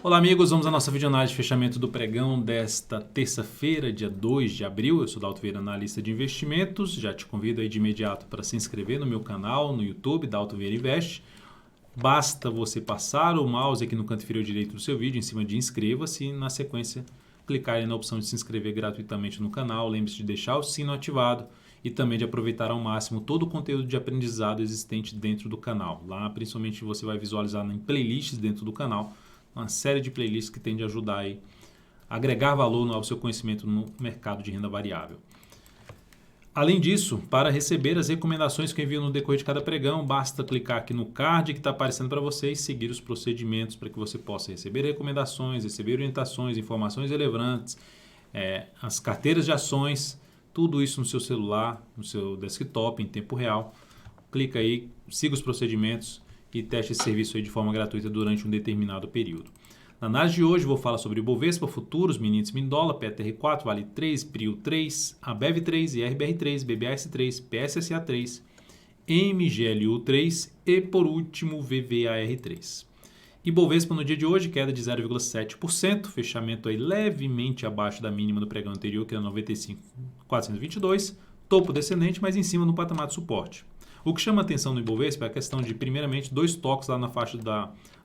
Olá amigos, vamos à nossa videoanálise de fechamento do pregão desta terça-feira, dia 2 de abril. Eu sou Dalto Vieira, analista de investimentos. Já te convido aí de imediato para se inscrever no meu canal no YouTube, Dalto Vieira Invest. Basta você passar o mouse aqui no canto inferior direito do seu vídeo, em cima de inscreva-se e na sequência clicar aí na opção de se inscrever gratuitamente no canal. Lembre-se de deixar o sino ativado e também de aproveitar ao máximo todo o conteúdo de aprendizado existente dentro do canal. Lá principalmente você vai visualizar em playlists dentro do canal uma série de playlists que tende a ajudar aí a agregar valor ao seu conhecimento no mercado de renda variável. Além disso, para receber as recomendações que eu envio no decorrer de cada pregão, basta clicar aqui no card que está aparecendo para você e seguir os procedimentos para que você possa receber recomendações, receber orientações, informações relevantes, as carteiras de ações, tudo isso no seu celular, no seu desktop, em tempo real. Clica aí, siga os procedimentos e teste esse serviço aí de forma gratuita durante um determinado período. Na análise de hoje vou falar sobre Ibovespa, futuros, mini índice mini dólar, PTR4, Vale 3, PRIO 3, ABEV 3, IRBR 3, BBAS 3, PSSA 3, MGLU 3 e por último VVAR 3. Ibovespa no dia de hoje queda de 0,7%, fechamento aí levemente abaixo da mínima do pregão anterior, que era 95.422, topo descendente, mas em cima no patamar de suporte. O que chama atenção no Ibovespa é a questão de, primeiramente, dois toques lá na faixa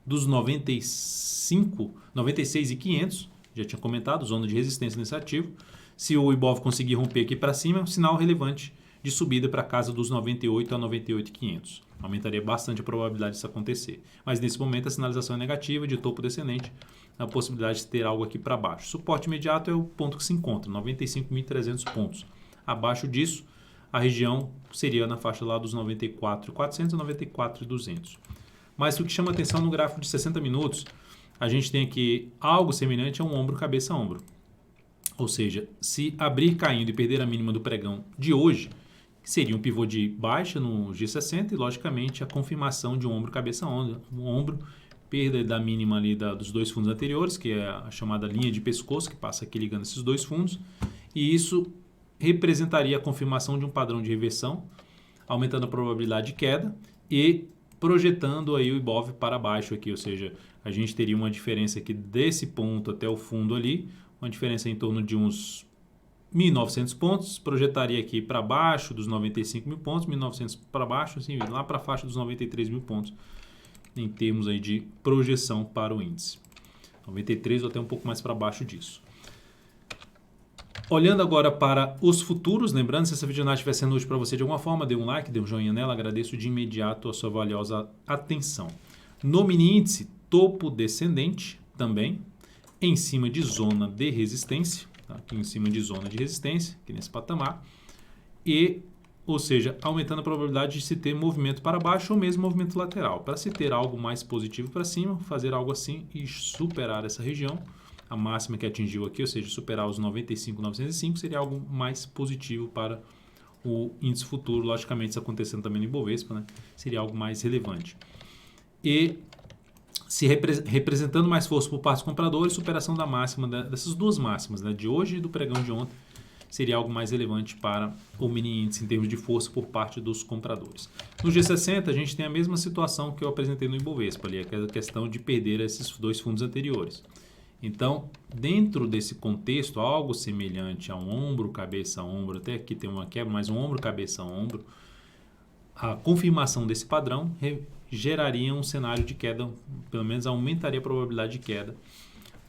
dos 96.500, já tinha comentado, zona de resistência nesse ativo. Se o Ibov conseguir romper aqui para cima, é um sinal relevante de subida para casa dos 98 a 98.500. Aumentaria bastante a probabilidade disso acontecer. Mas nesse momento a sinalização é negativa, de topo descendente, a possibilidade de ter algo aqui para baixo. Suporte imediato é o ponto que se encontra, 95.300 pontos. Abaixo disso, a região seria na faixa lá dos 94.400 a 94.200. Mas o que chama atenção no gráfico de 60 minutos, a gente tem aqui algo semelhante a um ombro, cabeça, ombro. Ou seja, se abrir caindo e perder a mínima do pregão de hoje, seria um pivô de baixa no G60 e, logicamente, a confirmação de um ombro, cabeça, ombro, perda da mínima ali dos dois fundos anteriores, que é a chamada linha de pescoço, que passa aqui ligando esses dois fundos, e isso representaria a confirmação de um padrão de reversão, aumentando a probabilidade de queda e projetando aí o Ibov para baixo aqui, ou seja, a gente teria uma diferença aqui desse ponto até o fundo ali, uma diferença em torno de uns 1.900 pontos, projetaria aqui para baixo dos 95 mil pontos, 1.900 para baixo, assim, lá para a faixa dos 93 mil pontos, em termos aí de projeção para o índice. 93 ou até um pouco mais para baixo disso. Olhando agora para os futuros, lembrando, se essa videoanálise estiver sendo útil para você de alguma forma, dê um like, dê um joinha nela, agradeço de imediato a sua valiosa atenção. No mini índice, topo descendente também, em cima de zona de resistência, tá? Aqui em cima de zona de resistência, aqui nesse patamar, ou seja, aumentando a probabilidade de se ter movimento para baixo ou mesmo movimento lateral. Para se ter algo mais positivo para cima, fazer algo assim e superar essa região, a máxima que atingiu aqui, ou seja, superar os 95.905, seria algo mais positivo para o índice futuro. Logicamente, isso acontecendo também no Ibovespa, né? Seria algo mais relevante. E se representando mais força por parte dos compradores, superação da máxima, dessas duas máximas, né? De hoje e do pregão de ontem, seria algo mais relevante para o mini índice em termos de força por parte dos compradores. No G60, a gente tem a mesma situação que eu apresentei no Ibovespa, ali, a questão de perder esses dois fundos anteriores. Então, dentro desse contexto, algo semelhante a um ombro, cabeça, ombro, até aqui tem uma quebra, mas um ombro, cabeça, ombro, a confirmação desse padrão geraria um cenário de queda, pelo menos aumentaria a probabilidade de queda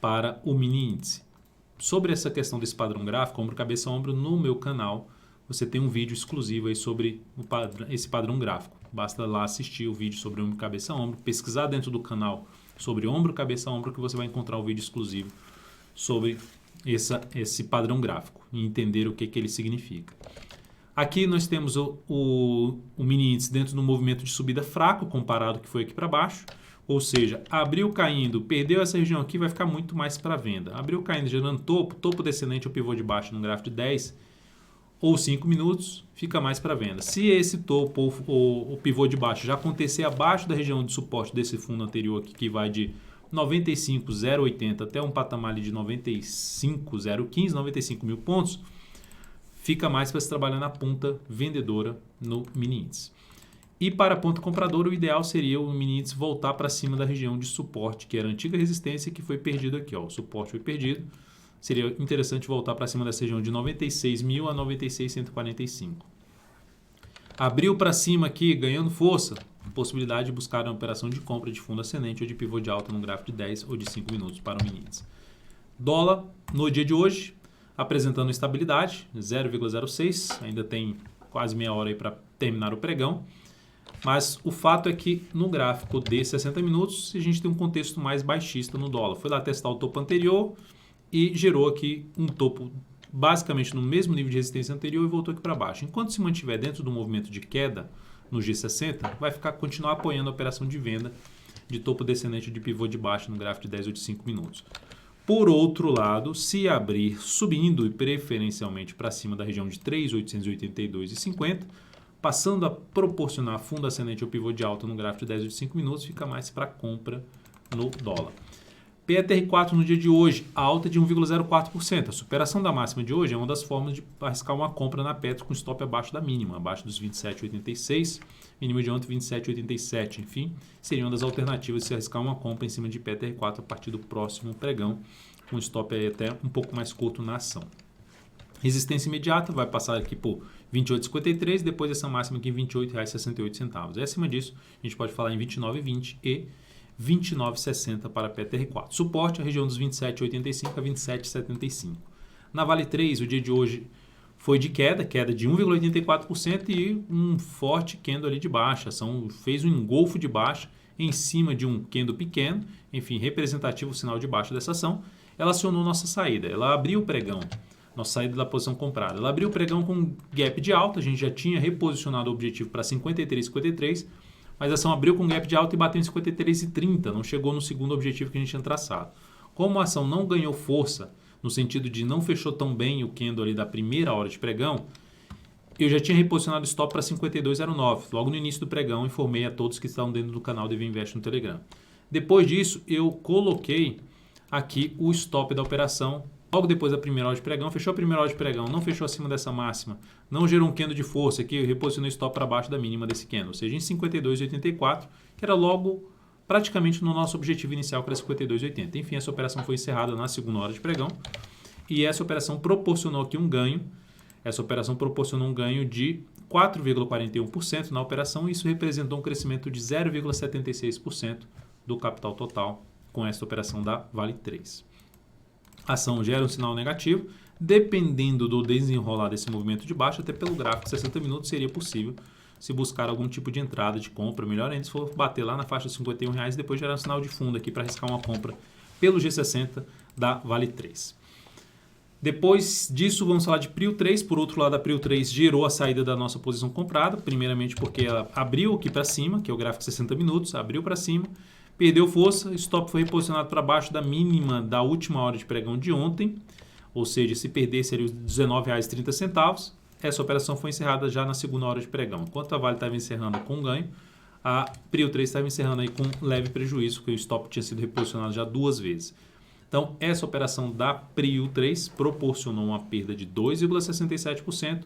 para o mini índice. Sobre essa questão desse padrão gráfico, ombro, cabeça, ombro, no meu canal, você tem um vídeo exclusivo aí sobre esse padrão gráfico. Basta lá assistir o vídeo sobre ombro, cabeça, ombro, pesquisar dentro do canal sobre ombro, cabeça, ombro, que você vai encontrar um vídeo exclusivo sobre esse padrão gráfico e entender o que ele significa. Aqui nós temos o mini índice dentro do movimento de subida fraco comparado que foi aqui para baixo, ou seja, abriu caindo, perdeu essa região aqui, vai ficar muito mais para venda. Abriu caindo, gerando topo descendente ou pivô de baixo no gráfico de 10 ou 5 minutos, fica mais para venda. Se esse topo ou o pivô de baixo já acontecer abaixo da região de suporte desse fundo anterior aqui, que vai de 95.080 até um patamar de 95.015, 95 mil pontos, fica mais para se trabalhar na ponta vendedora no mini índice. E para a ponta compradora, o ideal seria o mini índice voltar para cima da região de suporte, que era a antiga resistência que foi perdido aqui. Ó. O suporte foi perdido. Seria interessante voltar para cima dessa região de 96.000 a 96.145. Abriu para cima aqui, ganhando força, possibilidade de buscar uma operação de compra de fundo ascendente ou de pivô de alta no gráfico de 10 ou de 5 minutos para o mini índice. Dólar, no dia de hoje, apresentando estabilidade, 0,06, ainda tem quase meia hora aí para terminar o pregão. Mas o fato é que no gráfico de 60 minutos a gente tem um contexto mais baixista no dólar. Foi lá testar o topo anterior e gerou aqui um topo basicamente no mesmo nível de resistência anterior e voltou aqui para baixo. Enquanto se mantiver dentro do movimento de queda no G60, vai continuar apoiando a operação de venda de topo descendente de pivô de baixo no gráfico de 10 ou de 5 minutos. Por outro lado, se abrir subindo e preferencialmente para cima da região de 3.882,50, passando a proporcionar fundo ascendente ou pivô de alta no gráfico de 10 ou de 5 minutos, fica mais para compra no dólar. PETR4 no dia de hoje, alta de 1,04%. A superação da máxima de hoje é uma das formas de arriscar uma compra na Petro com stop abaixo da mínima, abaixo dos 27,86, mínimo de ontem 27,87. Enfim, seria uma das alternativas de se arriscar uma compra em cima de PETR4 a partir do próximo pregão, com stop aí até um pouco mais curto na ação. Resistência imediata vai passar aqui por 28,53, depois essa máxima aqui em R$ 28,68. E acima disso, a gente pode falar em 29,20 e 29,60 para PETR4. Suporte a região dos 27,85 a 27,75. Na Vale 3, o dia de hoje foi de queda de 1,84% e um forte candle ali de baixa. Fez um engolfo de baixa em cima de um candle pequeno, enfim, representativo sinal de baixa dessa ação. Ela acionou nossa saída, ela abriu o pregão, nossa saída da posição comprada. Ela abriu o pregão com gap de alta, a gente já tinha reposicionado o objetivo para 53,53, mas a ação abriu com gap de alta e bateu em 53,30, não chegou no segundo objetivo que a gente tinha traçado. Como a ação não ganhou força, no sentido de não fechou tão bem o candle ali da primeira hora de pregão, eu já tinha reposicionado o stop para 52,09. Logo no início do pregão, informei a todos que estão dentro do canal DV Invest no Telegram. Depois disso, eu coloquei aqui o stop da operação. Logo depois da primeira hora de pregão, fechou a primeira hora de pregão, não fechou acima dessa máxima, não gerou um candle de força aqui, eu reposicionei o stop para baixo da mínima desse candle, ou seja, em 52,84, que era logo praticamente no nosso objetivo inicial, que era 52,80. Enfim, essa operação foi encerrada na segunda hora de pregão e essa operação proporcionou aqui um ganho. Essa operação proporcionou um ganho de 4,41% na operação e isso representou um crescimento de 0,76% do capital total com essa operação da Vale 3. A ação gera um sinal negativo, dependendo do desenrolar desse movimento de baixa, até pelo gráfico de 60 minutos seria possível se buscar algum tipo de entrada de compra, melhor ainda se for bater lá na faixa de R$51 e depois gerar um sinal de fundo aqui para arriscar uma compra pelo G60 da Vale 3. Depois disso, vamos falar de Prio 3. Por outro lado, a Prio 3 gerou a saída da nossa posição comprada, primeiramente porque ela abriu aqui para cima, que é o gráfico de 60 minutos, abriu para cima, perdeu força, o stop foi reposicionado para baixo da mínima da última hora de pregão de ontem, ou seja, se perder seria os R$19,30. Essa operação foi encerrada já na segunda hora de pregão. Enquanto a Vale estava encerrando com ganho, a Prio 3 estava encerrando aí com leve prejuízo, porque o stop tinha sido reposicionado já 2 vezes. Então, essa operação da Prio 3 proporcionou uma perda de 2,67%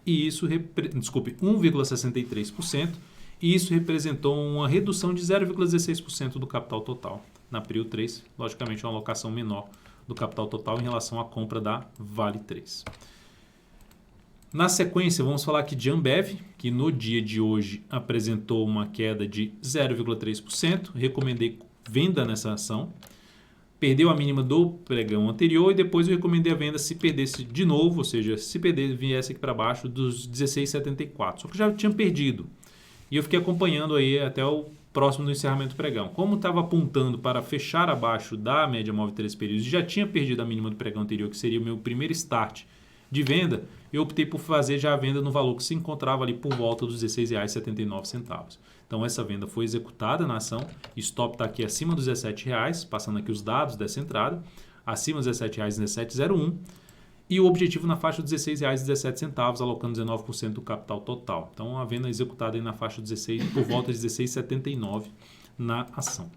e isso 1,63%, e isso representou uma redução de 0,16% do capital total na Prio 3, logicamente uma alocação menor do capital total em relação à compra da Vale 3. Na sequência, vamos falar aqui de Ambev, que no dia de hoje apresentou uma queda de 0,3%. Recomendei venda nessa ação. Perdeu a mínima do pregão anterior e depois eu recomendei a venda se perdesse de novo, ou seja, se perder, viesse aqui para baixo dos 16,74. Só que já tinha perdido. E eu fiquei acompanhando aí até o próximo do encerramento do pregão. Como estava apontando para fechar abaixo da média móvel de 3 períodos e já tinha perdido a mínima do pregão anterior, que seria o meu primeiro start de venda, eu optei por fazer já a venda no valor que se encontrava ali por volta dos R$16,79. Então essa venda foi executada na ação, stop está aqui acima dos R$17,00, passando aqui os dados dessa entrada, acima dos R$17,00 17,01, e o objetivo na faixa de R$16,17, alocando 19% do capital total. Então a venda executada aí na faixa de 16, por volta de R$16,79 na ação.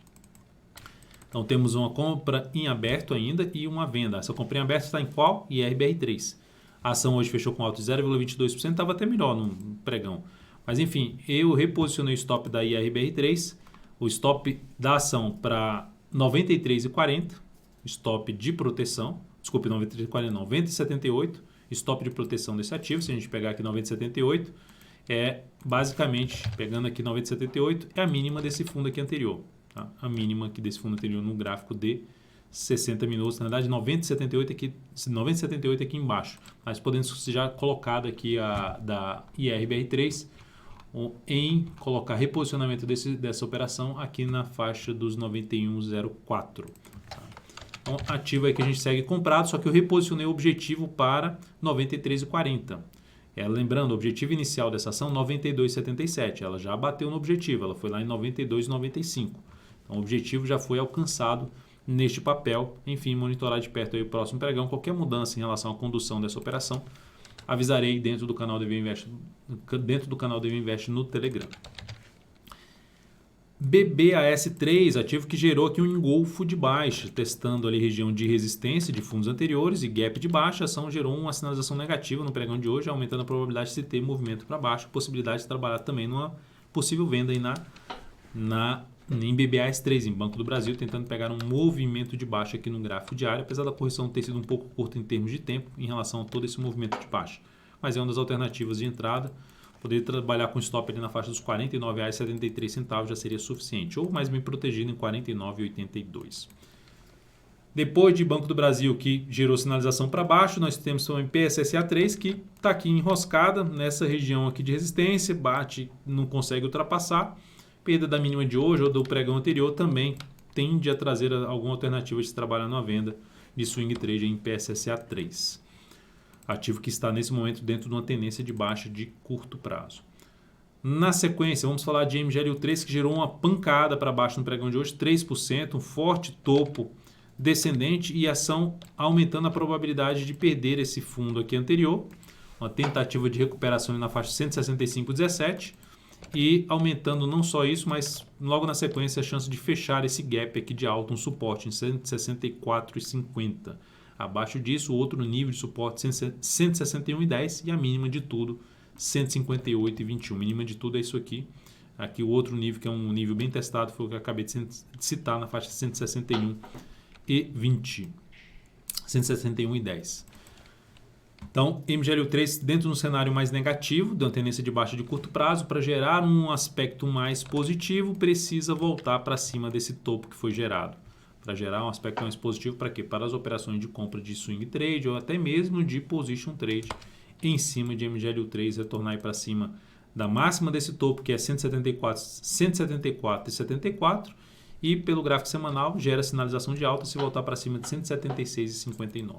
Então temos uma compra em aberto ainda e uma venda. Essa compra em aberto está em qual? IRBR3. A ação hoje fechou com alta de 0,22%, estava até melhor no pregão. Mas enfim, eu reposicionei o stop da IRBR3, o stop da ação para 93,40, stop de proteção, desculpe, 93,40 não, 90,78, stop de proteção desse ativo. Se a gente pegar aqui 90,78, é basicamente, pegando aqui 90,78, é a mínima desse fundo aqui anterior. Tá? A mínima aqui desse fundo anterior no gráfico de 60 minutos, na verdade 90,78 aqui embaixo, mas podendo ser já colocado aqui a da IRBR3 em colocar reposicionamento dessa operação aqui na faixa dos 91,04. Tá? Então, ativo aí que a gente segue comprado, só que eu reposicionei o objetivo para 93,40. Lembrando, o objetivo inicial dessa ação 92,77. Ela já bateu no objetivo, ela foi lá em 92,95. Então, o objetivo já foi alcançado neste papel. Enfim, monitorar de perto aí o próximo pregão. Qualquer mudança em relação à condução dessa operação, avisarei dentro do canal DV Invest no Telegram. BBAS3, ativo que gerou aqui um engolfo de baixa, testando ali região de resistência de fundos anteriores e gap de baixa. A ação gerou uma sinalização negativa no pregão de hoje, aumentando a probabilidade de se ter movimento para baixo, possibilidade de trabalhar também numa possível venda aí em BBAS3, em Banco do Brasil, tentando pegar um movimento de baixa aqui no gráfico diário, apesar da correção ter sido um pouco curta em termos de tempo em relação a todo esse movimento de baixa. Mas é uma das alternativas de entrada. Poderia trabalhar com stop ali na faixa dos R$ 49,73 já seria suficiente, ou mais bem protegido em R$ 49,82. Depois de Banco do Brasil, que gerou sinalização para baixo, nós temos também PSSA3, que está aqui enroscada nessa região aqui de resistência, bate, não consegue ultrapassar. Perda da mínima de hoje ou do pregão anterior também tende a trazer alguma alternativa de se trabalhar na venda de swing trade em PSSA3. Ativo que está nesse momento dentro de uma tendência de baixa de curto prazo. Na sequência, vamos falar de MGLU3, que gerou uma pancada para baixo no pregão de hoje, 3%, um forte topo descendente e ação aumentando a probabilidade de perder esse fundo aqui anterior. Uma tentativa de recuperação na faixa 165,17 e aumentando não só isso, mas logo na sequência a chance de fechar esse gap aqui de alta, um suporte em 164,50. Abaixo disso, outro nível de suporte 161,10 e a mínima de tudo 158,21. Mínima de tudo é isso aqui. Aqui o outro nível, que é um nível bem testado, foi o que eu acabei de citar, na faixa 161,20. 161,10. Então, MGLU3 dentro de um cenário mais negativo, de uma tendência de baixa de curto prazo, para gerar um aspecto mais positivo, precisa voltar para cima desse topo que foi gerado. Para gerar um aspecto mais positivo, para quê? Para as operações de compra de swing trade ou até mesmo de position trade em cima de MGLU3, retornar para cima da máxima desse topo, que é 174,74 e pelo gráfico semanal gera sinalização de alta se voltar para cima de 176,59.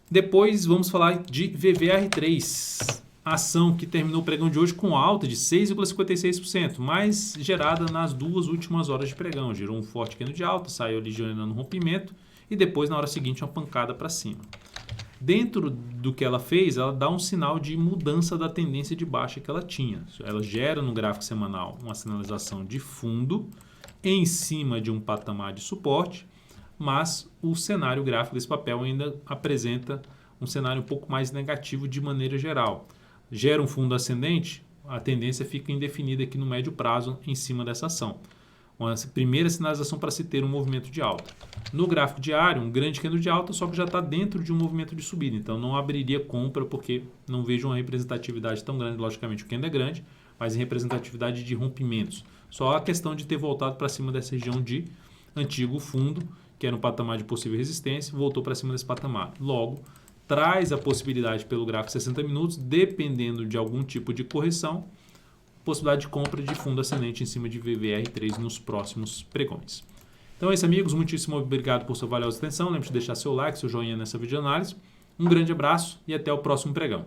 Depois vamos falar de VVR3, ação que terminou o pregão de hoje com alta de 6,56%, mas gerada nas duas últimas horas de pregão. Gerou um forte candle de alta, saiu ali gerando um rompimento e depois na hora seguinte uma pancada para cima. Dentro do que ela fez, ela dá um sinal de mudança da tendência de baixa que ela tinha. Ela gera no gráfico semanal uma sinalização de fundo em cima de um patamar de suporte, mas o cenário gráfico desse papel ainda apresenta um cenário um pouco mais negativo de maneira geral. Gera um fundo ascendente, a tendência fica indefinida aqui no médio prazo em cima dessa ação. Uma primeira sinalização para se ter um movimento de alta. No gráfico diário, um grande candle de alta, só que já está dentro de um movimento de subida. Então, não abriria compra porque não vejo uma representatividade tão grande. Logicamente, o candle é grande, mas em representatividade de rompimentos. Só a questão de ter voltado para cima dessa região de antigo fundo, que era um patamar de possível resistência, voltou para cima desse patamar. Logo, traz a possibilidade pelo gráfico 60 minutos, dependendo de algum tipo de correção, possibilidade de compra de fundo ascendente em cima de VVR3 nos próximos pregões. Então é isso, amigos. Muitíssimo obrigado por sua valiosa atenção. Lembre-se de deixar seu like, seu joinha nessa videoanálise. Um grande abraço e até o próximo pregão.